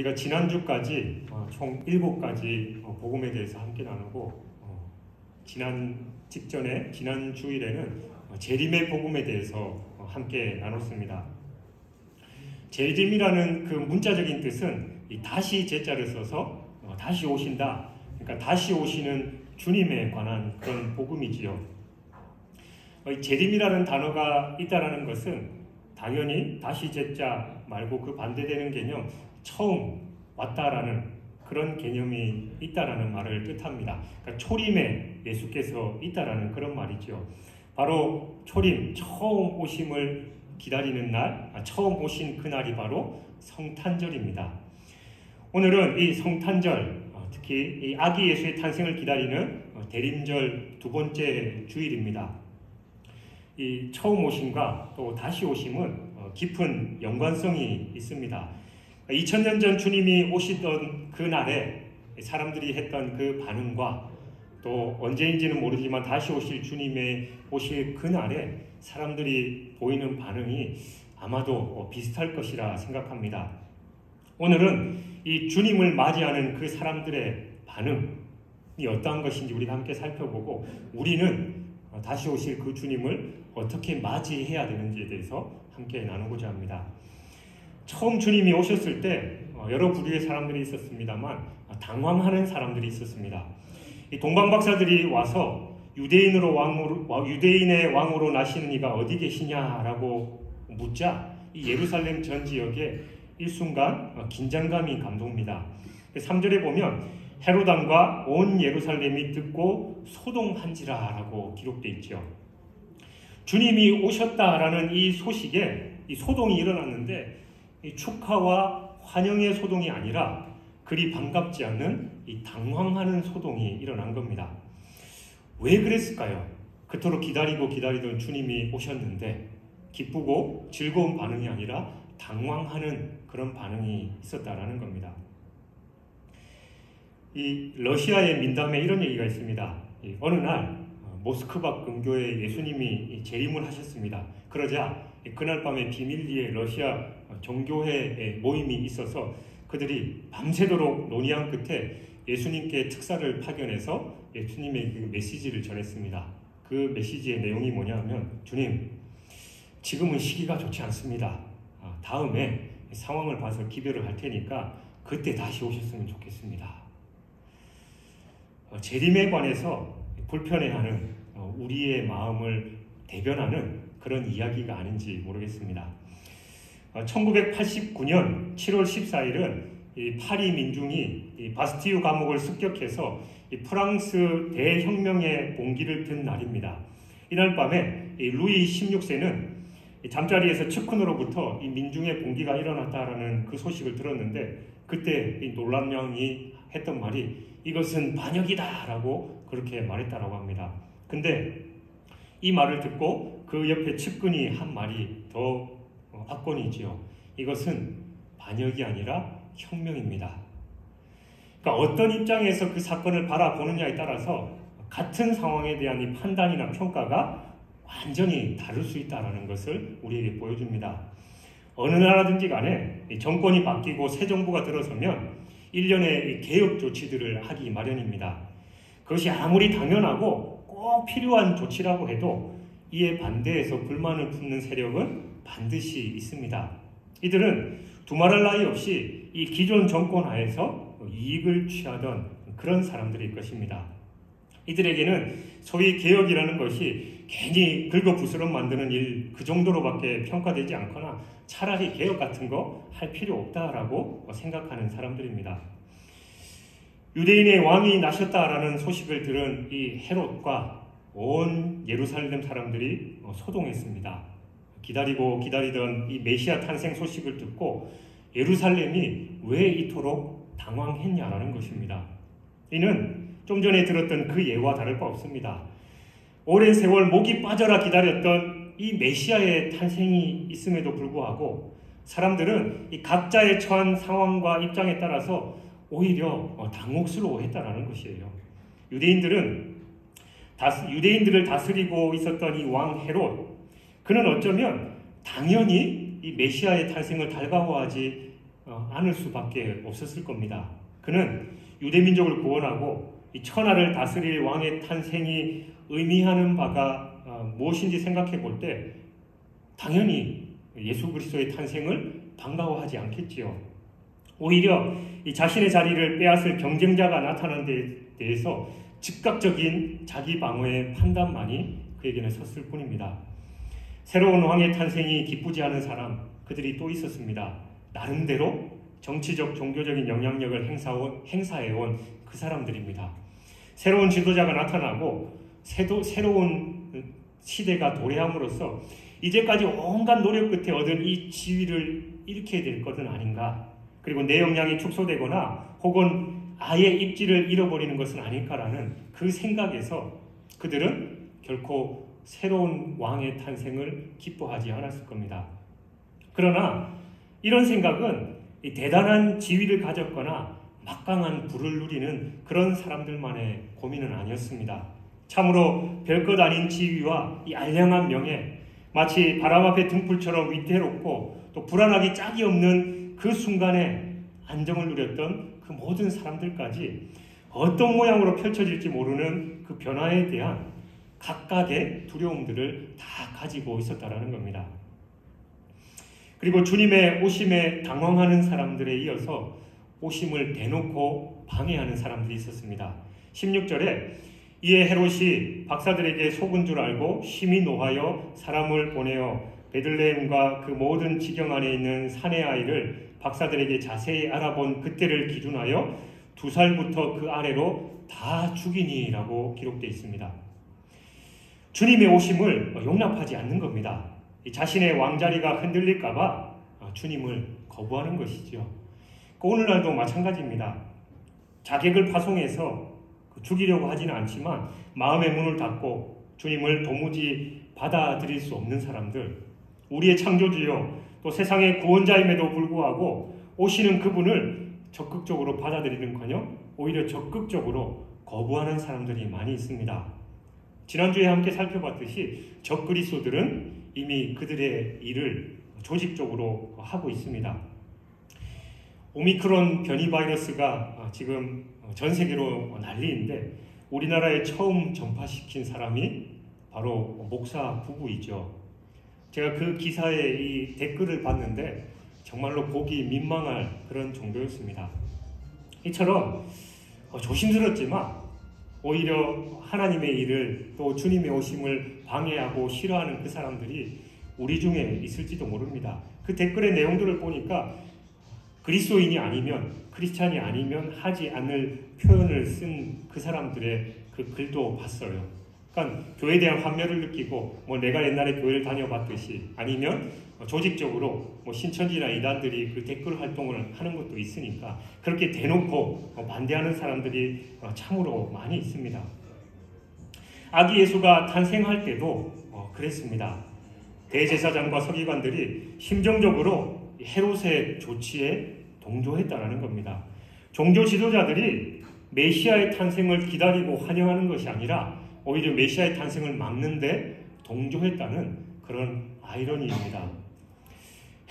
우리가 지난주까지 총 7가지 복음에 대해서 함께 나누고 지난 주일에는 재림의 복음에 대해서 함께 나눴습니다. 재림이라는 그 문자적인 뜻은 이 다시 제자를 써서 다시 오신다. 그러니까 다시 오시는 주님에 관한 그런 복음이지요. 재림이라는 단어가 있다라는 것은 당연히 다시 제자 말고 그 반대되는 개념, 처음 왔다라는 그런 개념이 있다라는 말을 뜻합니다. 그러니까 초림에 예수께서 있다라는 그런 말이죠. 바로 초림, 처음 오심을 기다리는 날, 처음 오신 그날이 바로 성탄절입니다. 오늘은 이 성탄절, 특히 이 아기 예수의 탄생을 기다리는 대림절 2번째 주일입니다. 이 처음 오심과 또 다시 오심은 깊은 연관성이 있습니다. 2000년 전 주님이 오시던 그날에 사람들이 했던 그 반응과 또 언제인지는 모르지만 다시 오실 그날에 사람들이 보이는 반응이 아마도 비슷할 것이라 생각합니다. 오늘은 이 주님을 맞이하는 그 사람들의 반응이 어떠한 것인지 우리가 함께 살펴보고 우리는 다시 오실 그 주님을 어떻게 맞이해야 되는지에 대해서 함께 나누고자 합니다. 처음 주님이 오셨을 때 여러 부류의 사람들이 있었습니다만 당황하는 사람들이 있었습니다. 이 동방박사들이 와서 유대인의 왕으로 나시는 이가 어디 계시냐라고 묻자 이 예루살렘 전 지역에 일순간 긴장감이 감돕니다. 3절에 보면 헤롯 왕과 온 예루살렘이 듣고 소동한지라라고 기록되어 있죠. 주님이 오셨다라는 이 소식에 이 소동이 일어났는데 이 축하와 환영의 소동이 아니라 그리 반갑지 않는 이 당황하는 소동이 일어난 겁니다. 왜 그랬을까요? 그토록 기다리던 주님이 오셨는데 기쁘고 즐거운 반응이 아니라 당황하는 그런 반응이 있었다라는 겁니다. 이 러시아의 민담에 이런 얘기가 있습니다. 어느 날 모스크바 근교에 예수님이 재림을 하셨습니다. 그러자 그날 밤에 비밀리에 러시아 종교회 모임이 있어서 그들이 밤새도록 논의한 끝에 예수님께 특사를 파견해서 예수님의 그 메시지를 전했습니다. 그 메시지의 내용이 뭐냐면 주님, 지금은 시기가 좋지 않습니다. 다음에 상황을 봐서 기별을 할 테니까 그때 다시 오셨으면 좋겠습니다. 재림에 관해서 불편해하는 우리의 마음을 대변하는 그런 이야기가 아닌지 모르겠습니다. 1989년 7월 14일은 이 파리 민중이 이 바스티유 감옥을 습격해서 이 프랑스 대혁명의 봉기를 든 날입니다. 이날 밤에 이 루이 16세는 잠자리에서 측근으로부터 이 민중의 봉기가 일어났다라는 그 소식을 들었는데 그때 이 놀란 명이 했던 말이 이것은 반역이다라고 그렇게 말했다라고 합니다. 근데 이 말을 듣고 그 옆에 측근이 한 말이 더 압권이지요. 이것은 반역이 아니라 혁명입니다. 그러니까 어떤 입장에서 그 사건을 바라보느냐에 따라서 같은 상황에 대한 이 판단이나 평가가 완전히 다를 수 있다는 것을 우리에게 보여줍니다. 어느 나라든지 간에 정권이 바뀌고 새 정부가 들어서면 일련의 개혁 조치들을 하기 마련입니다. 그것이 아무리 당연하고 꼭 필요한 조치라고 해도 이에 반대해서 불만을 품는 세력은 반드시 있습니다. 이들은 두말할 나위 없이 이 기존 정권 하에서 이익을 취하던 그런 사람들일 것입니다. 이들에게는 소위 개혁이라는 것이 괜히 긁어부스럼 만드는 일 그 정도로밖에 평가되지 않거나 차라리 개혁 같은 거 할 필요 없다라고 생각하는 사람들입니다. 유대인의 왕이 나셨다라는 소식을 들은 이 헤롯과 온 예루살렘 사람들이 소동했습니다. 기다리던 이 메시아 탄생 소식을 듣고 예루살렘이 왜 이토록 당황했냐라는 것입니다. 이는 좀 전에 들었던 그 예와 다를 바 없습니다. 오랜 세월 목이 빠져라 기다렸던 이 메시아의 탄생이 있음에도 불구하고 사람들은 이 각자의 처한 상황과 입장에 따라서 오히려 당혹스러워했다라는 것이에요. 유대인들을 다스리고 있었던 이 왕 헤롯, 그는 어쩌면 당연히 이 메시아의 탄생을 달가워하지 않을 수밖에 없었을 겁니다. 그는 유대민족을 구원하고 이 천하를 다스릴 왕의 탄생이 의미하는 바가 무엇인지 생각해 볼 때 당연히 예수 그리스도의 탄생을 반가워하지 않겠지요. 오히려 이 자신의 자리를 빼앗을 경쟁자가 나타난 데 대해서 즉각적인 자기 방어의 판단만이 그에게는 섰을 뿐입니다. 새로운 왕의 탄생이 기쁘지 않은 사람, 그들이 또 있었습니다. 나름대로 정치적, 종교적인 영향력을 행사해온 그 사람들입니다. 새로운 지도자가 나타나고 새로운 시대가 도래함으로써 이제까지 온갖 노력 끝에 얻은 이 지위를 잃게 될 것은 아닌가, 그리고 내 역량이 축소되거나 혹은 아예 입지를 잃어버리는 것은 아닐까라는 그 생각에서 그들은 결코 새로운 왕의 탄생을 기뻐하지 않았을 겁니다. 그러나 이런 생각은 이 대단한 지위를 가졌거나 막강한 부를 누리는 그런 사람들만의 고민은 아니었습니다. 참으로 별것 아닌 지위와 이 알량한 명예, 마치 바람 앞에 등불처럼 위태롭고 또 불안하기 짝이 없는 그 순간에 안정을 누렸던 그 모든 사람들까지 어떤 모양으로 펼쳐질지 모르는 그 변화에 대한 각각의 두려움들을 다 가지고 있었다라는 겁니다. 그리고 주님의 오심에 당황하는 사람들에 이어서 오심을 대놓고 방해하는 사람들이 있었습니다. 16절에 이에 헤롯이 박사들에게 속은 줄 알고 심히 노하여 사람을 보내어 베들레헴과 그 모든 지경 안에 있는 사내 아이를 박사들에게 자세히 알아본 그때를 기준하여 2살부터 그 아래로 다 죽이니라고 기록되어 있습니다. 주님의 오심을 용납하지 않는 겁니다. 자신의 왕자리가 흔들릴까 봐 주님을 거부하는 것이죠. 오늘날도 마찬가지입니다. 자객을 파송해서 죽이려고 하지는 않지만 마음의 문을 닫고 주님을 도무지 받아들일 수 없는 사람들, 우리의 창조주여 또 세상의 구원자임에도 불구하고 오시는 그분을 적극적으로 받아들이는커녕 오히려 적극적으로 거부하는 사람들이 많이 있습니다. 지난주에 함께 살펴봤듯이 적그리스도들은 이미 그들의 일을 조직적으로 하고 있습니다. 오미크론 변이 바이러스가 지금 전 세계로 난리인데 우리나라에 처음 전파시킨 사람이 바로 목사 부부이죠. 제가 그 기사의 이 댓글을 봤는데 정말로 보기 민망할 그런 정도였습니다. 이처럼 조심스럽지만 오히려 하나님의 일을 또 주님의 오심을 방해하고 싫어하는 그 사람들이 우리 중에 있을지도 모릅니다. 그 댓글의 내용들을 보니까 그리스도인이 아니면, 크리스찬이 아니면 하지 않을 표현을 쓴 그 사람들의 그 글도 봤어요. 그러니까 교회에 대한 환멸을 느끼고 내가 옛날에 교회를 다녀봤듯이, 아니면 조직적으로 신천지나 이단들이 그 댓글 활동을 하는 것도 있으니까 그렇게 대놓고 반대하는 사람들이 참으로 많이 있습니다. 아기 예수가 탄생할 때도 그랬습니다. 대제사장과 서기관들이 심정적으로 헤롯의 조치에 동조했다는 겁니다. 종교 지도자들이 메시아의 탄생을 기다리고 환영하는 것이 아니라 오히려 메시아의 탄생을 막는데 동조했다는 그런 아이러니입니다.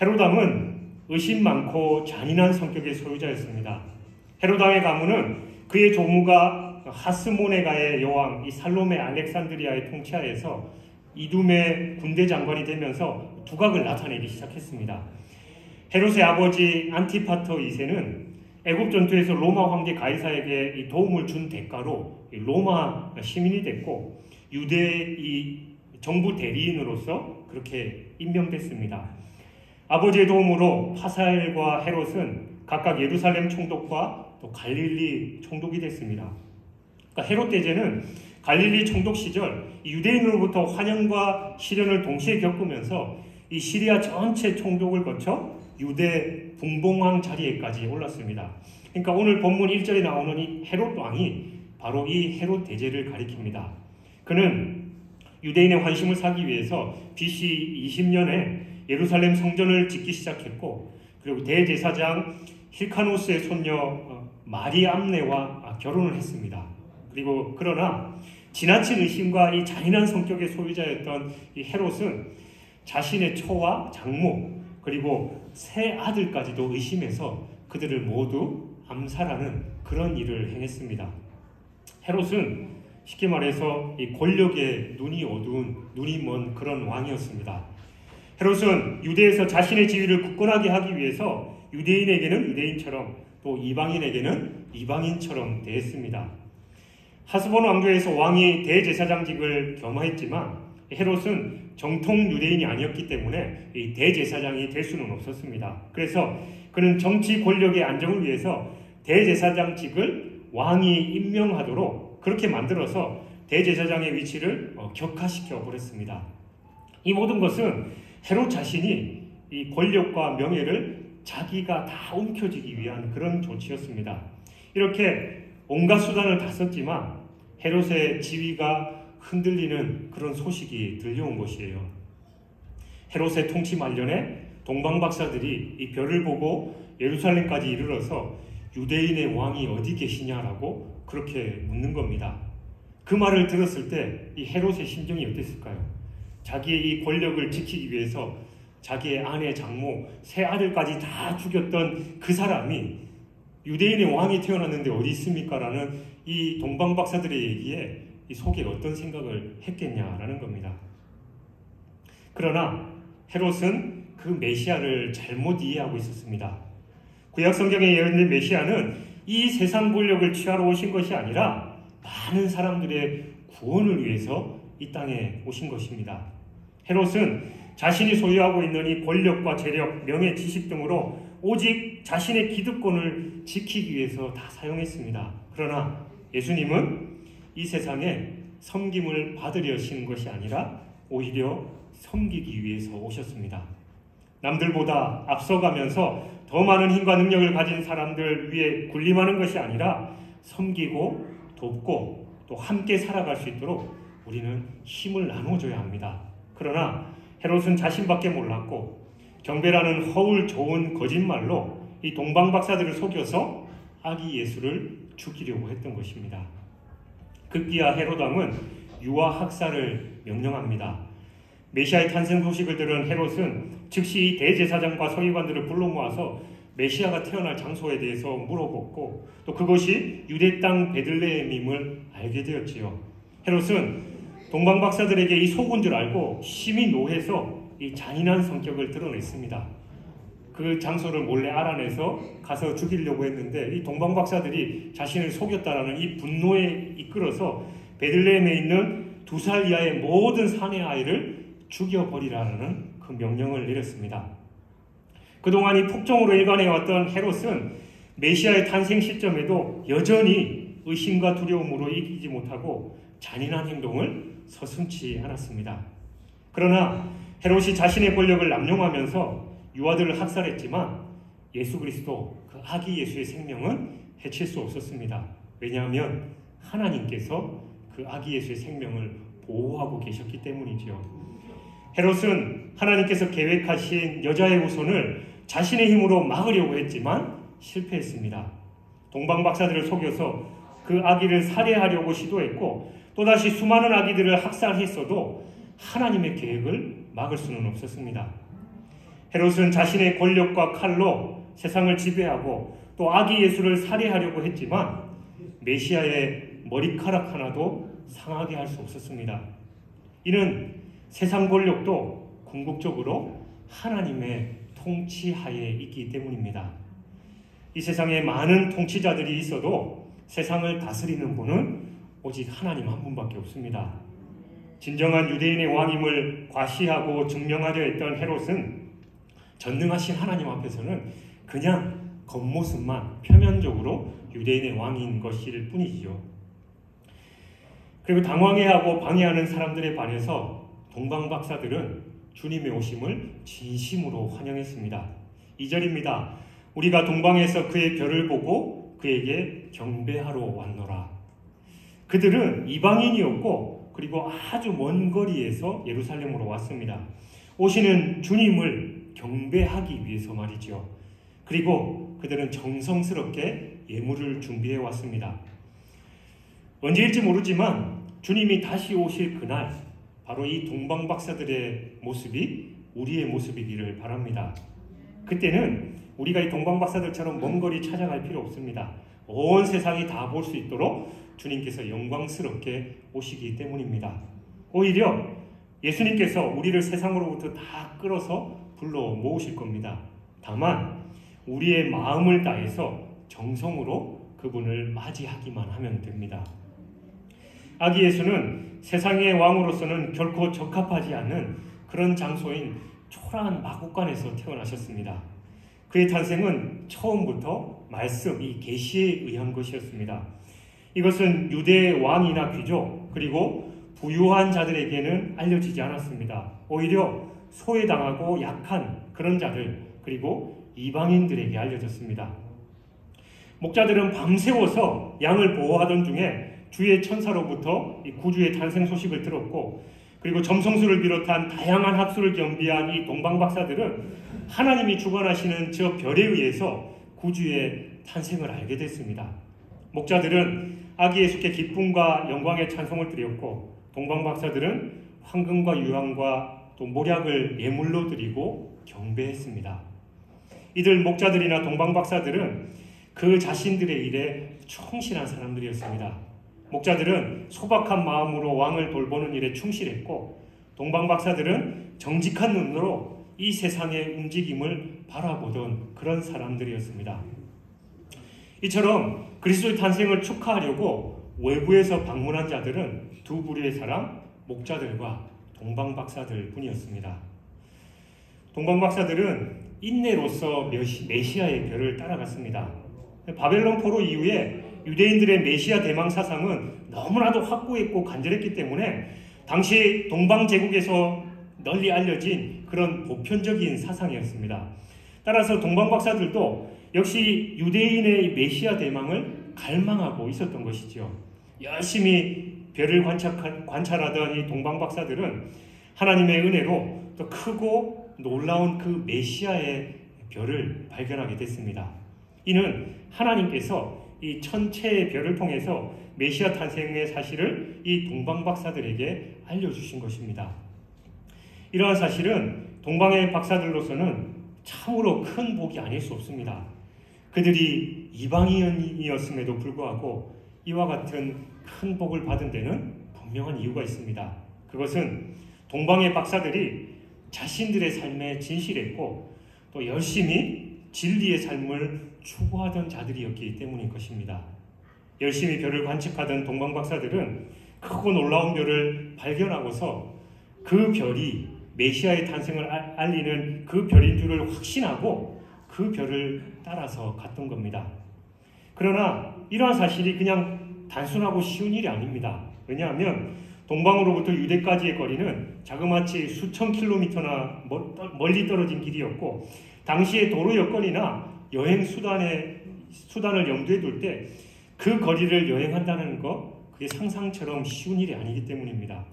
헤롯왕은 의심 많고 잔인한 성격의 소유자였습니다. 헤롯왕의 가문은 그의 조무가 하스모네가의 여왕 이 살로메 알렉산드리아의 통치하에서 이둠의 군대 장관이 되면서 두각을 나타내기 시작했습니다. 헤롯의 아버지 안티파터 2세는 애굽 전투에서 로마 황제 가이사에게 이 도움을 준 대가로 로마 시민이 됐고 유대의 이 정부 대리인으로서 그렇게 임명됐습니다. 아버지의 도움으로 하사엘과 헤롯은 각각 예루살렘 총독과 또 갈릴리 총독이 됐습니다. 그러니까 헤롯 대제는 갈릴리 총독 시절 유대인으로부터 환영과 시련을 동시에 겪으면서 이 시리아 전체 총독을 거쳐 유대 분봉왕 자리에까지 올랐습니다. 그러니까 오늘 본문 1절에 나오는 이 헤롯 왕이 바로 이 헤롯 대제를 가리킵니다. 그는 유대인의 환심을 사기 위해서 BC 20년에 예루살렘 성전을 짓기 시작했고, 그리고 대제사장 힐카노스의 손녀 마리암네와 결혼을 했습니다. 그리고 그러나 지나친 의심과 이 잔인한 성격의 소유자였던 이 헤롯은 자신의 처와 장모 그리고 세 아들까지도 의심해서 그들을 모두 암살하는 그런 일을 행했습니다. 헤롯은 쉽게 말해서 이 권력에 눈이 어두운, 눈이 먼 그런 왕이었습니다. 헤롯은 유대에서 자신의 지위를 굳건하게 하기 위해서 유대인에게는 유대인처럼 또 이방인에게는 이방인처럼 대했습니다. 하스본 왕조에서 왕이 대제사장직을 겸하였지만 헤롯은 정통 유대인이 아니었기 때문에 이 대제사장이 될 수는 없었습니다. 그래서 그는 정치 권력의 안정을 위해서 대제사장직을 왕이 임명하도록 그렇게 만들어서 대제사장의 위치를 격화시켜 버렸습니다. 이 모든 것은 헤롯 자신이 이 권력과 명예를 자기가 다 움켜쥐기 위한 그런 조치였습니다. 이렇게 온갖 수단을 다 썼지만 헤롯의 지위가 흔들리는 그런 소식이 들려온 것이에요. 헤롯의 통치 말년에 동방박사들이 이 별을 보고 예루살렘까지 이르러서 유대인의 왕이 어디 계시냐라고 그렇게 묻는 겁니다. 그 말을 들었을 때 이 헤롯의 심정이 어땠을까요? 자기의 이 권력을 지키기 위해서 자기의 아내, 장모, 세 아들까지 다 죽였던 그 사람이 유대인의 왕이 태어났는데 어디 있습니까? 라는 이 동방박사들의 얘기에 이 속에 어떤 생각을 했겠냐라는 겁니다. 그러나 헤롯은 그 메시아를 잘못 이해하고 있었습니다. 구약 성경에 예언된 메시아는 이 세상 권력을 취하러 오신 것이 아니라 많은 사람들의 구원을 위해서 이 땅에 오신 것입니다. 헤롯은 자신이 소유하고 있는 이 권력과 재력, 명예, 지식 등으로 오직 자신의 기득권을 지키기 위해서 다 사용했습니다. 그러나 예수님은 이 세상에 섬김을 받으려 하시는 것이 아니라 오히려 섬기기 위해서 오셨습니다. 남들보다 앞서가면서 더 많은 힘과 능력을 가진 사람들 위에 군림하는 것이 아니라 섬기고 돕고 또 함께 살아갈 수 있도록 우리는 힘을 나눠줘야 합니다. 그러나 헤롯은 자신밖에 몰랐고 경배라는 허울 좋은 거짓말로 이 동방박사들을 속여서 아기 예수를 죽이려고 했던 것입니다. 급기야 헤롯 왕은 유아 학살을 명령합니다. 메시아의 탄생 소식을 들은 헤롯은 즉시 대제사장과 서기관들을 불러 모아서 메시아가 태어날 장소에 대해서 물어봤고 또 그것이 유대 땅 베들레헴임을 알게 되었지요. 헤롯은 동방박사들에게 이 속은 줄 알고 심히 노해서 이 잔인한 성격을 드러냈습니다. 그 장소를 몰래 알아내서 가서 죽이려고 했는데 이 동방박사들이 자신을 속였다라는 이 분노에 이끌어서 베들레헴에 있는 2살 이하의 모든 사내 아이를 죽여버리라는 그 명령을 내렸습니다. 그동안 이 폭정으로 일관해왔던 헤롯은 메시아의 탄생 시점에도 여전히 의심과 두려움으로 이기지 못하고 잔인한 행동을 서슴지 않았습니다. 그러나 헤롯이 자신의 권력을 남용하면서 유아들을 학살했지만 예수 그리스도 그 아기 예수의 생명은 해칠 수 없었습니다. 왜냐하면 하나님께서 그 아기 예수의 생명을 보호하고 계셨기 때문이죠. 헤롯은 하나님께서 계획하신 여자의 후손을 자신의 힘으로 막으려고 했지만 실패했습니다. 동방박사들을 속여서 그 아기를 살해하려고 시도했고 또다시 수많은 아기들을 학살했어도 하나님의 계획을 막을 수는 없었습니다. 헤롯은 자신의 권력과 칼로 세상을 지배하고 또 아기 예수를 살해하려고 했지만 메시아의 머리카락 하나도 상하게 할 수 없었습니다. 이는 세상 권력도 궁극적으로 하나님의 통치하에 있기 때문입니다. 이 세상에 많은 통치자들이 있어도 세상을 다스리는 분은 오직 하나님 한 분밖에 없습니다. 진정한 유대인의 왕임을 과시하고 증명하려 했던 헤롯은 전능하신 하나님 앞에서는 그냥 겉모습만 표면적으로 유대인의 왕인 것일 뿐이지요. 그리고 당황해하고 방해하는 사람들에 반해서 동방박사들은 주님의 오심을 진심으로 환영했습니다. 2절입니다. 우리가 동방에서 그의 별을 보고 그에게 경배하러 왔노라. 그들은 이방인이었고 그리고 아주 먼 거리에서 예루살렘으로 왔습니다. 오시는 주님을 경배하기 위해서 말이죠. 그리고 그들은 정성스럽게 예물을 준비해 왔습니다. 언제일지 모르지만 주님이 다시 오실 그날 바로 이 동방박사들의 모습이 우리의 모습이기를 바랍니다. 그때는 우리가 이 동방박사들처럼 먼 거리 찾아갈 필요 없습니다. 온 세상이 다 볼 수 있도록 주님께서 영광스럽게 오시기 때문입니다. 오히려 예수님께서 우리를 세상으로부터 다 끌어서 불러 모으실 겁니다. 다만 우리의 마음을 다해서 정성으로 그분을 맞이하기만 하면 됩니다. 아기 예수는 세상의 왕으로서는 결코 적합하지 않는 그런 장소인 초라한 마국간에서 태어나셨습니다. 그의 탄생은 처음부터 말씀, 이 계시에 의한 것이었습니다. 이것은 유대 왕이나 귀족 그리고 부유한 자들에게는 알려지지 않았습니다. 오히려 소외당하고 약한 그런 자들 그리고 이방인들에게 알려졌습니다. 목자들은 밤새워서 양을 보호하던 중에 주의 천사로부터 이 구주의 탄생 소식을 들었고, 그리고 점성술을 비롯한 다양한 학술을 겸비한 이 동방박사들은 하나님이 주관하시는 저 별에 의해서 구주의 탄생을 알게 됐습니다. 목자들은 아기 예수께 기쁨과 영광의 찬송을 드렸고, 동방박사들은 황금과 유황과 또 몰약을 예물로 드리고 경배했습니다. 이들 목자들이나 동방박사들은 그 자신들의 일에 충실한 사람들이었습니다. 목자들은 소박한 마음으로 왕을 돌보는 일에 충실했고, 동방박사들은 정직한 눈으로 이 세상의 움직임을 바라보던 그런 사람들이었습니다. 이처럼 그리스도의 탄생을 축하하려고 외부에서 방문한 자들은 두 부류의 사람, 목자들과 동방박사들 뿐이었습니다. 동방박사들은 인내로서 메시아의 별을 따라갔습니다. 바벨론 포로 이후에 유대인들의 메시아 대망 사상은 너무나도 확고했고 간절했기 때문에 당시 동방제국에서 널리 알려진 그런 보편적인 사상이었습니다. 따라서 동방박사들도 역시 유대인의 메시아 대망을 갈망하고 있었던 것이죠. 열심히 별을 관찰하던 이 동방박사들은 하나님의 은혜로 또 크고 놀라운 그 메시아의 별을 발견하게 됐습니다. 이는 하나님께서 이 천체의 별을 통해서 메시아 탄생의 사실을 이 동방박사들에게 알려주신 것입니다. 이러한 사실은 동방의 박사들로서는 참으로 큰 복이 아닐 수 없습니다. 그들이 이방인이었음에도 불구하고 이와 같은 큰 복을 받은 데는 분명한 이유가 있습니다. 그것은 동방의 박사들이 자신들의 삶에 진실했고 또 열심히 진리의 삶을 추구하던 자들이었기 때문인 것입니다. 열심히 별을 관측하던 동방박사들은 크고 놀라운 별을 발견하고서 그 별이 메시아의 탄생을 알리는 그 별인 줄을 확신하고 그 별을 따라서 갔던 겁니다. 그러나 이러한 사실이 그냥 단순하고 쉬운 일이 아닙니다. 왜냐하면 동방으로부터 유대까지의 거리는 자그마치 수천 킬로미터나 멀리 떨어진 길이었고, 당시의 도로 여건이나 여행 수단을 염두에 둘 때 그 거리를 여행한다는 것, 그게 상상처럼 쉬운 일이 아니기 때문입니다.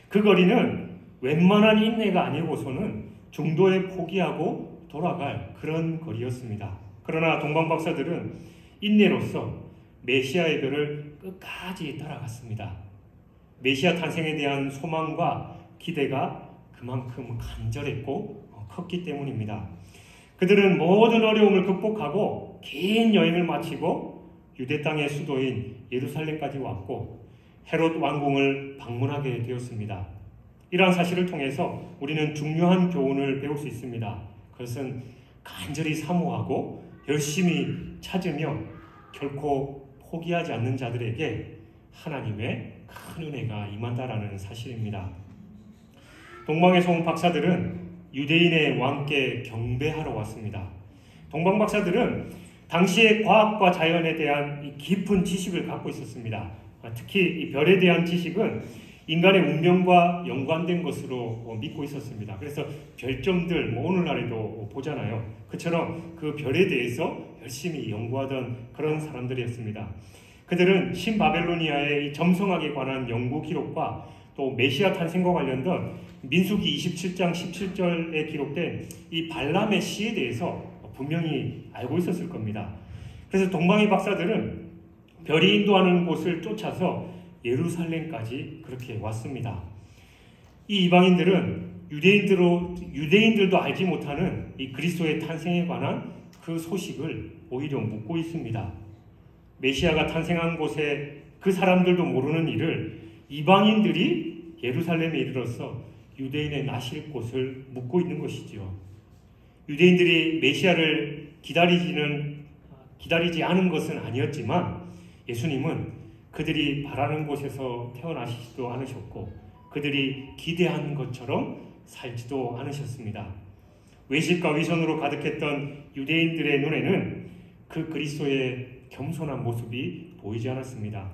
그 거리는 웬만한 인내가 아니고서는 중도에 포기하고 돌아갈 그런 거리였습니다. 그러나 동방박사들은 인내로서 메시아의 별을 끝까지 따라갔습니다. 메시아 탄생에 대한 소망과 기대가 그만큼 간절했고 컸기 때문입니다. 그들은 모든 어려움을 극복하고 긴 여행을 마치고 유대 땅의 수도인 예루살렘까지 왔고 헤롯 왕궁을 방문하게 되었습니다. 이러한 사실을 통해서 우리는 중요한 교훈을 배울 수 있습니다. 그것은 간절히 사모하고 열심히 찾으며 결코 포기하지 않는 자들에게 하나님의 큰 은혜가 임한다라는 사실입니다. 동방에서 온 박사들은 유대인의 왕께 경배하러 왔습니다. 동방박사들은 당시의 과학과 자연에 대한 깊은 지식을 갖고 있었습니다. 특히 이 별에 대한 지식은 인간의 운명과 연관된 것으로 믿고 있었습니다. 그래서 별점들 오늘날에도 보잖아요. 그처럼 그 별에 대해서 열심히 연구하던 그런 사람들이었습니다. 그들은 신바벨로니아의 이 점성학에 관한 연구 기록과 또 메시아 탄생과 관련된 민수기 27장 17절에 기록된 이 발람의 시에 대해서 분명히 알고 있었을 겁니다. 그래서 동방의 박사들은 별이 인도하는 곳을 쫓아서 예루살렘까지 그렇게 왔습니다. 이 이방인들은 유대인들도 알지 못하는 이 그리스도의 탄생에 관한 그 소식을 오히려 묻고 있습니다. 메시아가 탄생한 곳에 그 사람들도 모르는 일을 이방인들이 예루살렘에 이르러서 유대인의 나실 곳을 묻고 있는 것이지요. 유대인들이 메시아를 기다리지 않은 것은 아니었지만 예수님은 그들이 바라는 곳에서 태어나시지도 않으셨고 그들이 기대한 것처럼 살지도 않으셨습니다. 외식과 위선으로 가득했던 유대인들의 눈에는 그 그리스도의 겸손한 모습이 보이지 않았습니다.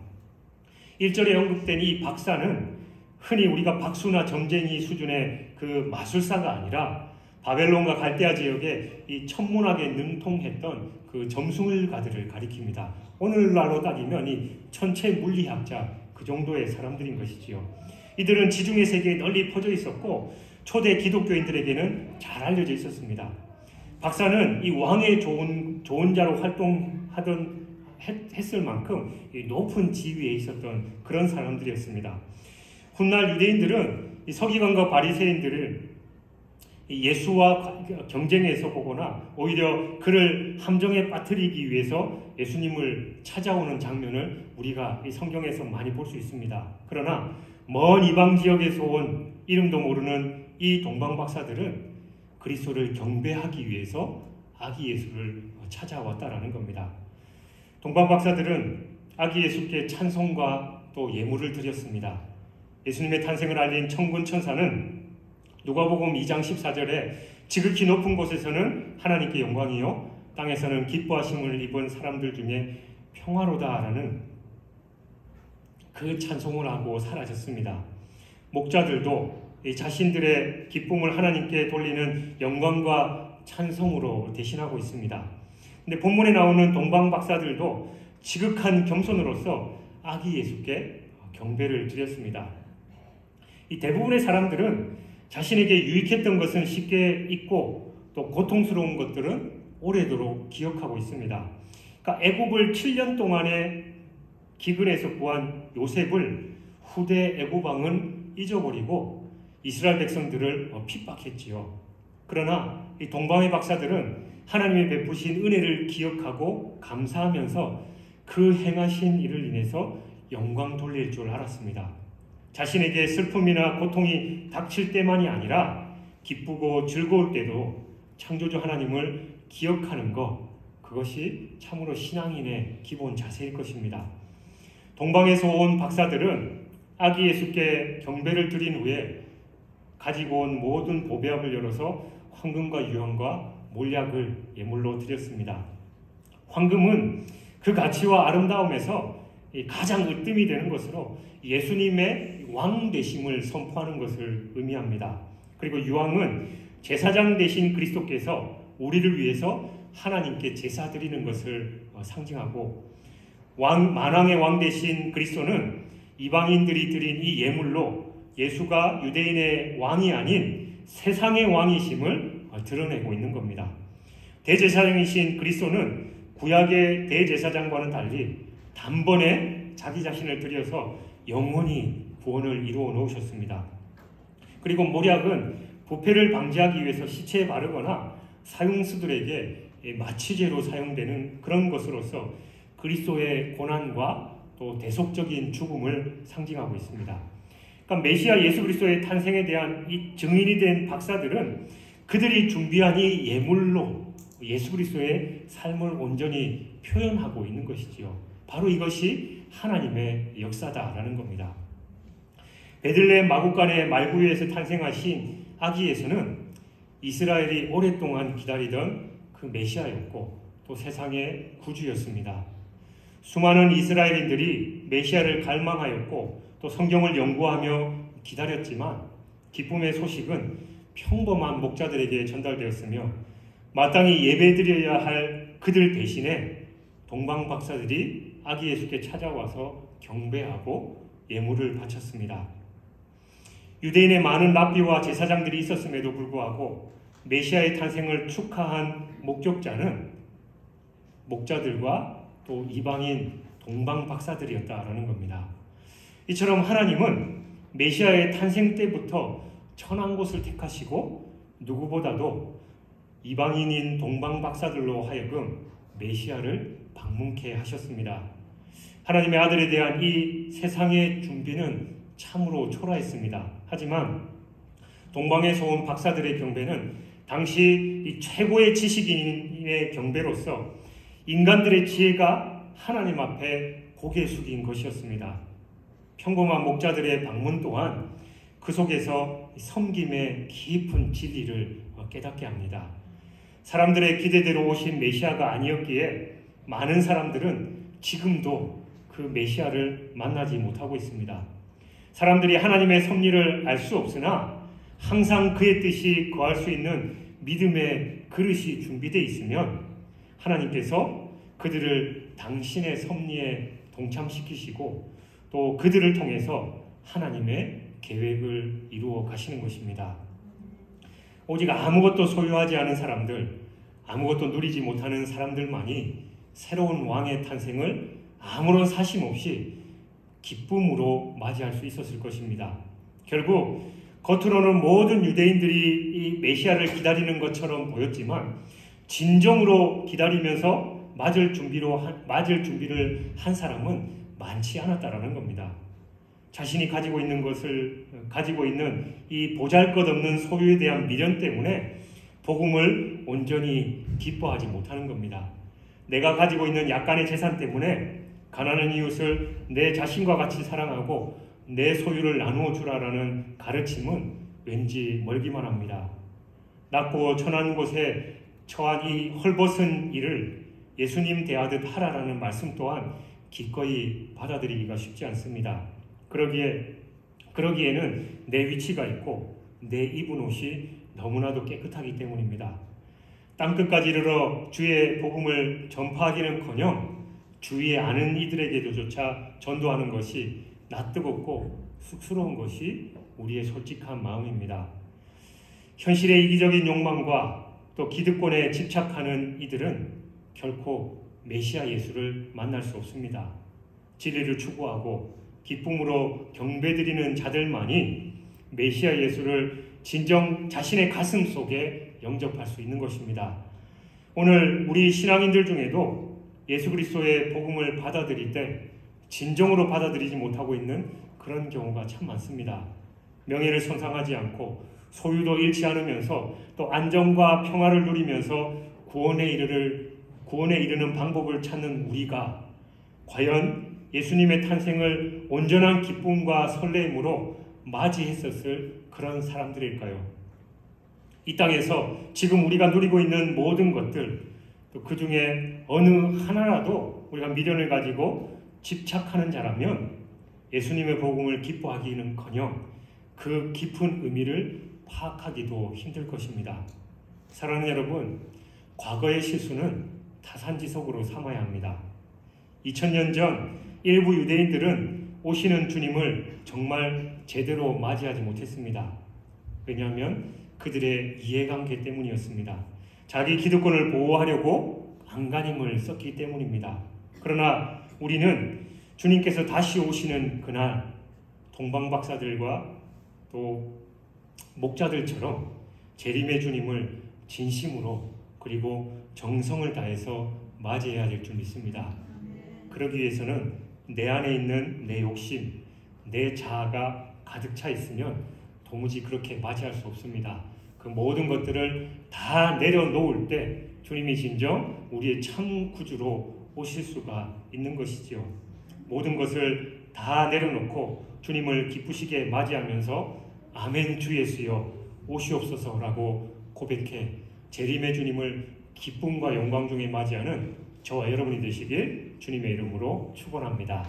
1절에 언급된 이 박사는 흔히 우리가 박수나 점쟁이 수준의 그 마술사가 아니라 바벨론과 갈대아 지역에 이 천문학에 능통했던 그 점술가들을 가리킵니다. 오늘날로 따지면 이 천체 물리학자 그 정도의 사람들인 것이지요. 이들은 지중해 세계에 널리 퍼져 있었고 초대 기독교인들에게는 잘 알려져 있었습니다. 박사는 이 왕의 좋은 자로 했을 만큼 높은 지위에 있었던 그런 사람들이었습니다. 훗날 유대인들은 이 서기관과 바리새인들을 예수와 경쟁해서 보거나 오히려 그를 함정에 빠뜨리기 위해서 예수님을 찾아오는 장면을 우리가 이 성경에서 많이 볼 수 있습니다. 그러나 먼 이방 지역에서 온 이름도 모르는 이 동방박사들은 그리스도를 경배하기 위해서 아기 예수를 찾아왔다라는 겁니다. 동방박사들은 아기 예수께 찬송과 또 예물을 드렸습니다. 예수님의 탄생을 알린 천군 천사는 누가복음 2장 14절에 지극히 높은 곳에서는 하나님께 영광이요 땅에서는 기뻐하심을 입은 사람들 중에 평화로다라는 그 찬송을 하고 사라졌습니다. 목자들도 자신들의 기쁨을 하나님께 돌리는 영광과 찬송으로 대신하고 있습니다. 근데 본문에 나오는 동방박사들도 지극한 겸손으로서 아기 예수께 경배를 드렸습니다. 이 대부분의 사람들은 자신에게 유익했던 것은 쉽게 잊고 또 고통스러운 것들은 오래도록 기억하고 있습니다. 그러니까 애굽을 7년 동안에 기근에서 구한 요셉을 후대 애굽왕은 잊어버리고 이스라엘 백성들을 핍박했지요. 그러나 이 동방의 박사들은 하나님의 베푸신 은혜를 기억하고 감사하면서 그 행하신 일을 인해서 영광 돌릴 줄 알았습니다. 자신에게 슬픔이나 고통이 닥칠 때만이 아니라 기쁘고 즐거울 때도 창조주 하나님을 기억하는 것, 그것이 참으로 신앙인의 기본 자세일 것입니다. 동방에서 온 박사들은 아기 예수께 경배를 드린 후에 가지고 온 모든 보배압을 열어서 황금과 유황과 몰약을 예물로 드렸습니다. 황금은 그 가치와 아름다움에서 가장 으뜸이 되는 것으로 예수님의 왕 되심을 선포하는 것을 의미합니다. 그리고 유황은 제사장 되신 그리스도께서 우리를 위해서 하나님께 제사 드리는 것을 상징하고 만왕의 왕 되신 그리스도는 이방인들이 드린 이 예물로 예수가 유대인의 왕이 아닌 세상의 왕이심을 드러내고 있는 겁니다. 대제사장이신 그리스도는 구약의 대제사장과는 달리 단번에 자기 자신을 드려서 영원히 구원을 이루어 놓으셨습니다. 그리고 몰약은 부패를 방지하기 위해서 시체에 바르거나 사형수들에게 마취제로 사용되는 그런 것으로서 그리스도의 고난과 또 대속적인 죽음을 상징하고 있습니다. 그러니까 메시아 예수 그리스도의 탄생에 대한 이 증인이 된 박사들은 그들이 준비한 이 예물로 예수 그리스도의 삶을 온전히 표현하고 있는 것이지요. 바로 이것이 하나님의 역사다라는 겁니다. 베들레헴 마구간의 말구유에서 탄생하신 아기 예수는 이스라엘이 오랫동안 기다리던 그 메시아였고 또 세상의 구주였습니다. 수많은 이스라엘인들이 메시아를 갈망하였고 또 성경을 연구하며 기다렸지만 기쁨의 소식은 평범한 목자들에게 전달되었으며 마땅히 예배드려야 할 그들 대신에 동방 박사들이 아기 예수께 찾아와서 경배하고 예물을 바쳤습니다. 유대인의 많은 랍비와 제사장들이 있었음에도 불구하고 메시아의 탄생을 축하한 목격자는 목자들과 또 이방인 동방 박사들이었다라는 겁니다. 이처럼 하나님은 메시아의 탄생 때부터 천한 곳을 택하시고 누구보다도 이방인인 동방 박사들로 하여금 메시아를 방문케 하셨습니다. 하나님의 아들에 대한 이 세상의 준비는 참으로 초라했습니다. 하지만 동방에서 온 박사들의 경배는 당시 이 최고의 지식인의 경배로서 인간들의 지혜가 하나님 앞에 고개 숙인 것이었습니다. 평범한 목자들의 방문 또한 그 속에서 섬김의 깊은 진리를 깨닫게 합니다. 사람들의 기대대로 오신 메시아가 아니었기에 많은 사람들은 지금도 그 메시아를 만나지 못하고 있습니다. 사람들이 하나님의 섭리를 알 수 없으나 항상 그의 뜻이 거할 수 있는 믿음의 그릇이 준비되어 있으면 하나님께서 그들을 당신의 섭리에 동참시키시고 또 그들을 통해서 하나님의 계획을 이루어 가시는 것입니다. 오직 아무것도 소유하지 않은 사람들, 아무것도 누리지 못하는 사람들만이 새로운 왕의 탄생을 아무런 사심 없이 기쁨으로 맞이할 수 있었을 것입니다. 결국 겉으로는 모든 유대인들이 이 메시아를 기다리는 것처럼 보였지만 진정으로 기다리면서 맞을 준비를 한 사람은 많지 않았다라는 겁니다. 자신이 가지고 있는 이 보잘것없는 소유에 대한 미련 때문에 복음을 온전히 기뻐하지 못하는 겁니다. 내가 가지고 있는 약간의 재산 때문에 가난한 이웃을 내 자신과 같이 사랑하고 내 소유를 나누어 주라라는 가르침은 왠지 멀기만 합니다. 낮고 천한 곳에 처한 이 헐벗은 일을 예수님 대하듯 하라라는 말씀 또한 기꺼이 받아들이기가 쉽지 않습니다. 그러기에는 내 위치가 있고 내 입은 옷이 너무나도 깨끗하기 때문입니다. 땅끝까지 이르러 주의 복음을 전파하기는커녕 주위에 아는 이들에게조차 전도하는 것이 낯뜨겁고 쑥스러운 것이 우리의 솔직한 마음입니다. 현실의 이기적인 욕망과 또 기득권에 집착하는 이들은 결코 메시아 예수를 만날 수 없습니다. 진리를 추구하고 기쁨으로 경배드리는 자들만이 메시아 예수를 진정 자신의 가슴 속에 영접할 수 있는 것입니다. 오늘 우리 신앙인들 중에도 예수 그리스도의 복음을 받아들일 때 진정으로 받아들이지 못하고 있는 그런 경우가 참 많습니다. 명예를 선상하지 않고 소유도 잃지 않으면서 또 안정과 평화를 누리면서 구원에 이르는 방법을 찾는 우리가 과연 예수님의 탄생을 온전한 기쁨과 설레임으로 맞이했었을 그런 사람들일까요? 이 땅에서 지금 우리가 누리고 있는 모든 것들, 또 그 중에 어느 하나라도 우리가 미련을 가지고 집착하는 자라면 예수님의 복음을 기뻐하기는커녕 그 깊은 의미를 파악하기도 힘들 것입니다. 사랑하는 여러분, 과거의 실수는 타산지석으로 삼아야 합니다. 2000년 전 일부 유대인들은 오시는 주님을 정말 제대로 맞이하지 못했습니다. 왜냐하면 그들의 이해관계 때문이었습니다. 자기 기득권을 보호하려고 안간힘을 썼기 때문입니다. 그러나 우리는 주님께서 다시 오시는 그날 동방박사들과 또 목자들처럼 재림의 주님을 진심으로 그리고 정성을 다해서 맞이해야 될 줄 믿습니다. 그러기 위해서는 내 안에 있는 내 욕심, 내 자아가 가득 차 있으면 도무지 그렇게 맞이할 수 없습니다. 그 모든 것들을 다 내려놓을 때 주님이 진정 우리의 참 구주로 오실 수가 있는 것이지요. 모든 것을 다 내려놓고 주님을 기쁘시게 맞이하면서 아멘 주 예수여 오시옵소서라고 고백해 재림의 주님을 기쁨과 영광 중에 맞이하는 저와 여러분이 되시길 주님의 이름으로 축원합니다.